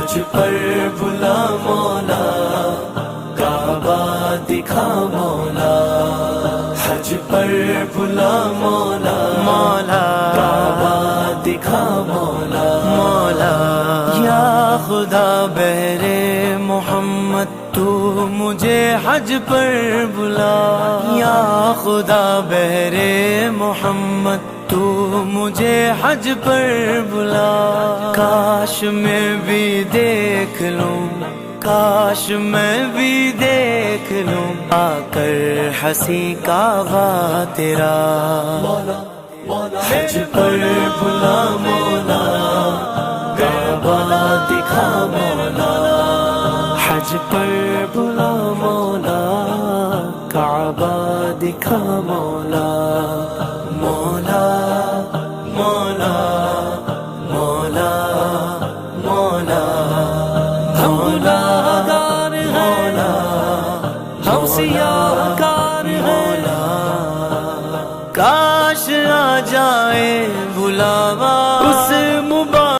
حج پر بلا مولا، کعبہ دکھا مولا، حج پر بلا مولا، مولا کعبہ دکھا مولا، مولا یا خدا بہرے محمد تو مجھے حج پر بلا، یا خدا بہرے محمد تو مجھے حج پر بلا، کاش میں بھی دیکھ لوں، کاش میں بھی دیکھ لوں آ کر ہنسی کعبہ تیرا، حج پر بلا مولا، کعبہ دکھا مولا، حج پر بلا مولا، کعبہ دکھا مولا، مولا مولا مولا مولا مولا مولا ہم سیاہ کار ہیں، کاش آ جائے